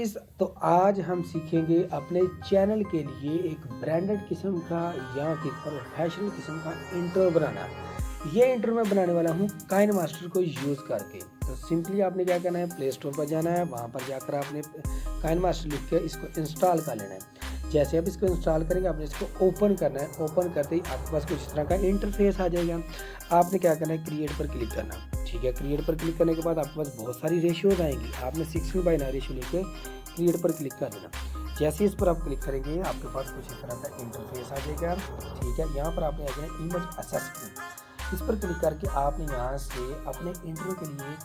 Guys, तो आज हम सीखेंगे अपने चैनल के लिए एक ब्रांडेड किस्म का या कि प्रोफेशनल किस्म का इंट्रो बनाना। ये इंट्रो मैं बनाने वाला हूँ काइन मास्टर को यूज़ करके। तो सिंपली आपने क्या करना है, प्ले स्टोर पर जाना है, वहाँ पर जाकर आपने काइन मास्टर लिख के इसको इंस्टॉल कर लेना है। जैसे आप इसको इंस्टॉल करेंगे, आपने इसको ओपन करना है। ओपन करते ही आपके पास कुछ इस तरह का इंटरफेस आ जाएगा। आपने क्या करना है, क्रिएट पर क्लिक करना। ठीक है, क्रिएट पर क्लिक करने के बाद आपके पास बहुत सारी रेशियोज आएंगी। आपने 16:9 रेशियो लेके क्रिएट पर क्लिक कर देना। जैसे ही इस पर आप क्लिक करेंगे, आपके पास कुछ इस तरह का इंटरफेस आ जाएगा। ठीक है, यहाँ पर आपने आ जाना इमेज असेसमेंट। इस पर क्लिक करके आपने यहाँ से अपने इंट्रो के लिए एक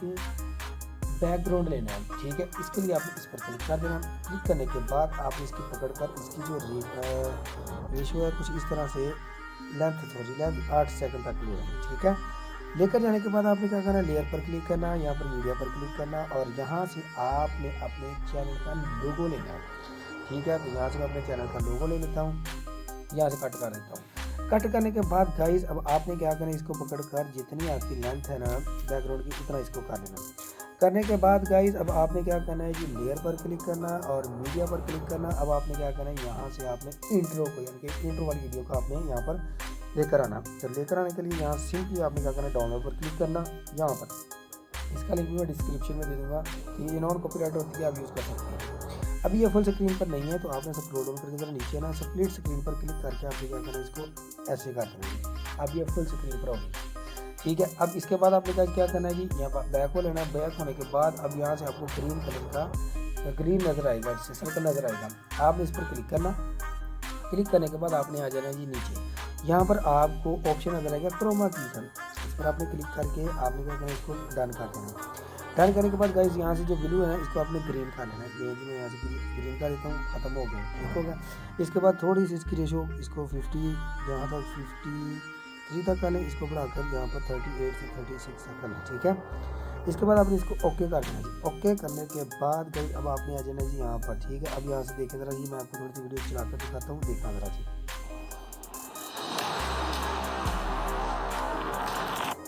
बैकग्राउंड लेना है। ठीक है, इसके लिए आपने इस पर क्लिक कर देना। क्लिक करने के बाद आपने इसकी पकड़ कर इसकी जो रेशियो है कुछ इस तरह से लेंथ 8 सेकंड तक ले लेना। ठीक है, लेकर जाने के बाद आपने क्या करना है, लेयर पर क्लिक करना, यहाँ पर मीडिया पर क्लिक करना और यहाँ से आपने अपने चैनल का लोगो लेना है। ठीक है, तो यहाँ से मैं अपने चैनल का लोगो ले लेता हूँ, यहाँ से कट कर देता हूँ। कट करने के बाद गाइस, अब आपने क्या करना है, इसको पकड़कर जितनी आपकी लेंथ है ना बैकग्राउंड की, उतना इसको कर लेना। करने के बाद गाइस, अब आपने क्या करना है कि लेयर पर क्लिक करना और मीडिया पर क्लिक करना। अब आपने क्या करना है, यहाँ से आपने इंट्रो को यानी कि इंट्रो वाली वीडियो को आपने यहाँ पर लेकर आना। तो लेकर आने के लिए यहाँ सिंपली आपने क्या करना है, डाउनलोड पर क्लिक करना। यहाँ पर इसका लिंक मैं डिस्क्रिप्शन में दे दूँगा कि ये नॉन कॉपीराइट होती है, आप यूज़ कर सकते हैं। अभी ये फुल स्क्रीन पर नहीं है, तो आपने स्क्रॉल डाउन करके जरा नीचे ना स्प्लिट स्क्रीन पर क्लिक करके आपने क्या करना है, इसको ऐसे कर देना। अब ये फुल स्क्रीन पर होगी। ठीक है, अब इसके बाद आपने क्या करना है जी, यहाँ पर बैक हो लेना। बैक होने के बाद अब यहाँ से आपको ग्रीन कलर का ग्रीन नज़र आएगा, सर्कल नज़र आएगा। आपने इस पर क्लिक करना। क्लिक करने के बाद आपने आ जाना जी नीचे। यहाँ पर आपको ऑप्शन नज़र आएगा क्रोमा की का, इस पर आपने क्लिक करके आपने क्या करना है, इसको डन कर देना। डन करने के बाद गाइस, यहाँ से जो ब्लू है ना, इसको आपने ग्रीन कर लेना है। मैं यहाँ से ग्रीन कर देता हूँ, ख़त्म हो गया। ठीक हो गया। इसके बाद थोड़ी सी इसकी रेशो इसको 50 जहाँ तक 53 तक कर लें, इसको बढ़ाकर यहाँ पर 38 से 36 तक कर लें। ठीक है, इसके बाद आपने इसको ओके कर देना जी। ओके करने के बाद गई अब आपने आ जाना जी यहाँ पर। ठीक है, अब यहाँ से देखें ज़रा जी, मैं आपको थोड़ी सी वीडियो चलाकर दिखाता हूँ, देखना ज़रा जी।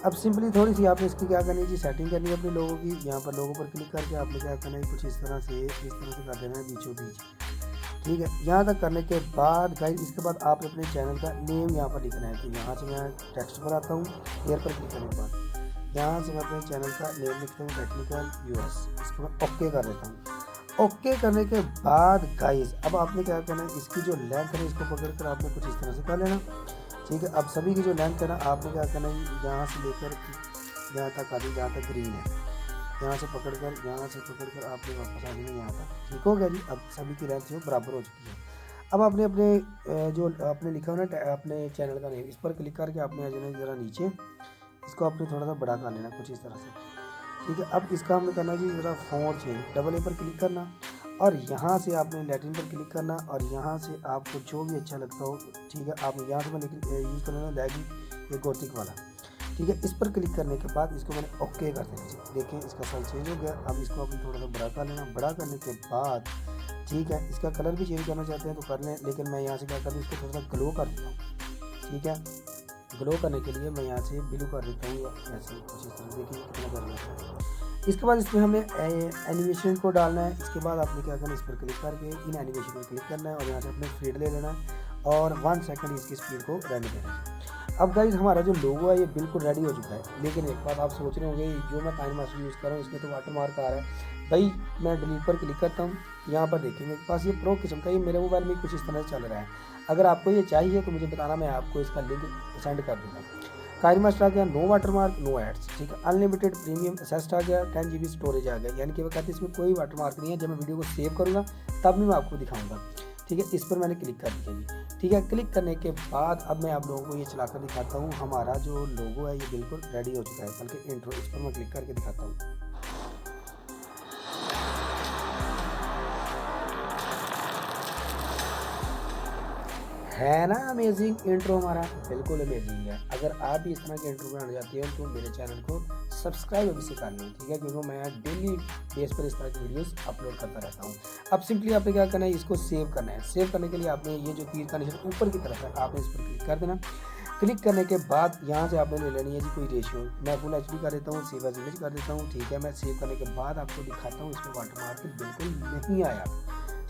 अब सिंपली थोड़ी सी आपने इसकी क्या करनी है जी, सेटिंग करनी है अपने लोगों की। यहाँ पर लोगों पर क्लिक करके आपने क्या करना है, कुछ इस तरह से कर देना है बीचों बीच। ठीक है, यहाँ तक करने के बाद गाइस, इसके बाद आप अपने चैनल का नेम यहाँ पर लिखना है। तो यहाँ से मैं टेक्स्ट पर आता हूँ, लेयर पर क्लिक करने के बाद यहाँ से मैं अपने चैनल का नेम लिखता हूँ, टेक्निकल यूएस। इसको मैं ओके कर देता हूँ। ओके करने के बाद गाइस, अब आपने क्या करना है, इसकी जो लेंथ है इसको पकड़ कर आपने कुछ इस तरह से कर लेना। ठीक है, अब सभी की जो लेंथ है ना, आपने क्या करना है, यहाँ से लेकर यहाँ तक आती, जहाँ तक ग्रीन है, यहाँ से पकड़कर आपने वापस आ जाना यहाँ तक। ठीक हो गया जी। अब सभी की लेंथ जो बराबर हो चुकी है। अब आपने अपने जो आपने लिखा हो ना अपने चैनल का नेम, इस पर क्लिक करके आपने आ जाना ज़रा नीचे। इसको आपने थोड़ा सा बड़ा कर लेना कुछ इस तरह से। ठीक है, अब इसका हमने करना जी ज़रा फॉन्ट चेंज, डबल ए पर क्लिक करना और यहाँ से आपने लैटिन पर क्लिक करना और यहाँ से आपको जो भी अच्छा लगता हो। ठीक है, आपने यहाँ से मैं यूज़ करना लैगी ये गोथिक वाला। ठीक है, इस पर क्लिक करने के बाद इसको मैंने ओके कर देना। देखें, इसका साइज चेंज हो गया। अब इसको आपने थोड़ा सा बड़ा कर लेना। बड़ा करने के बाद ठीक है, इसका कलर भी चेंज करना चाहते हैं तो कर लें, लेकिन मैं यहाँ से क्या कर दूँ, इसको थोड़ा सा ग्लो कर देता हूँ। ठीक है, ग्लो करने के लिए मैं यहाँ से ब्लू कर देता हूँ, ऐसे कुछ इस तरह। देखिए कितना कर लेता है। इसके बाद इसमें हमें एनिमेशन को डालना है। इसके बाद आपने क्या करना है, इस पर क्लिक करके इन एनिमेशन पर क्लिक करना है और यहाँ से अपने स्पीड ले लेना है और 1 सेकंड इसकी स्पीड को रहने देना है। अब गाइस, हमारा जो लोगो है ये बिल्कुल रेडी हो चुका है। लेकिन एक बात आप सोच रहे होंगे, जो मैं काइन मास्टर यूज़ कर रहा हूँ इसमें तो वाटर मार्क आ रहा है। भाई मैं डिलीट पर क्लिक करता हूँ, यहाँ पर देखिए मेरे पास ये प्रो किस्म का, ये मेरे मोबाइल में कुछ इस तरह से चल रहा है। अगर आपको ये चाहिए तो मुझे बताना, मैं आपको इसका लिंक सेंड कर दूँगा। काइन मास्टर आ गया, no watermark, no ads. ठीक है, अनलिमिटेड प्रीमियम असेस्ट आ गया, 10 GB स्टोरेज आ गया। यानी कि वो कहते हैं इसमें कोई वाटर मार्क नहीं है। जब मैं वीडियो को सेव करूँगा तब भी मैं आपको दिखाऊँगा। ठीक है, इस पर मैंने क्लिक कर दिया जी। ठीक है, क्लिक करने के बाद अब मैं आप लोगों को ये चलाकर दिखाता हूँ। हमारा जो लोगो है ये बिल्कुल रेडी हो चुका है, बल्कि इंट्रो, इस पर मैं क्लिक करके दिखाता हूँ। है ना अमेजिंग इंट्रो, हमारा बिल्कुल अमेजिंग है। अगर आप भी इस तरह के इंट्रो बनाना चाहते हैं तो मेरे चैनल को सब्सक्राइब अभी से कर लें। ठीक है, क्योंकि मैं डेली बेस पर इस तरह की वीडियोस अपलोड करता रहता हूँ। अब सिंपली आपने क्या करना है, इसको सेव करना है। सेव करने के लिए आपने ये जो तीर का निशान ऊपर की तरफ है, आपने इस पर क्लिक कर देना। क्लिक करने के बाद यहाँ से आपने ले लेनी है जी कोई रेशियो। मैं फुल एचडी कर देता हूँ, सेव एज इमेज कर देता हूँ। ठीक है, मैं सेव करने के बाद आपको दिखाता हूँ इसमें वाटरमार्क बिल्कुल नहीं आया।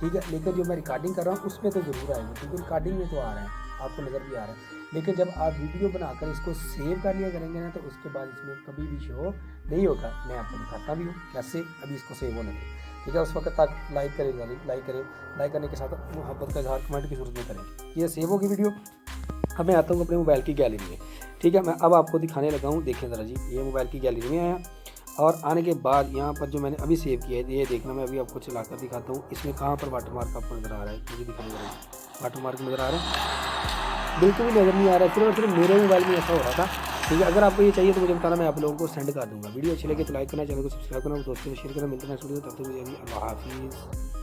ठीक है, लेकिन जो मैं रिकॉर्डिंग कर रहा हूँ उसमें तो ज़रूर आएगा, क्योंकि रिकॉर्डिंग में तो आ रहा है, आपको नज़र भी आ रहा है। लेकिन जब आप वीडियो बनाकर इसको सेव कर लिया करेंगे ना, तो उसके बाद इसमें कभी भी शो नहीं होगा। मैं आपको दिखाता भी हूँ कैसे। अभी इसको सेव होने दें। ठीक है, उस वक्त तक लाइक करें, लाइक करने के साथ मोहब्बत का इजहार कमेंट की जरूरत नहीं करें। ये सेव होगी वीडियो। अब मैं आता हूँ अपने मोबाइल की गैलरी में। ठीक है, मैं अब आपको दिखाने लगा हूँ। देखें ज़रा जी, ये मोबाइल की गैलरी में आया और आने के बाद यहाँ पर जो मैंने अभी सेव किया है, ये देखना, मैं अभी आपको चला कर दिखाता हूँ इसमें कहाँ पर वाटरमार्क आपको नज़र आ रहा है। मुझे दिखाने वाटरमार्क नज़र आ रहा है, बिल्कुल भी नज़र नहीं आ रहा है। सिर्फ और सिर्फ मेरे मोबाइल में ऐसा हो रहा था। ठीक है, अगर आपको ये चाहिए तो मुझे बताना, मैं आप लोगों को सेंड कर दूँगा। वीडियो अच्छी लगे तो लाइक करना, चैनल को सब्सक्राइब करना, दोस्तों को शेयर करना। मिलते हैं नेक्स्ट वीडियो, तब तक के लिए अल्लाह हाफिज़।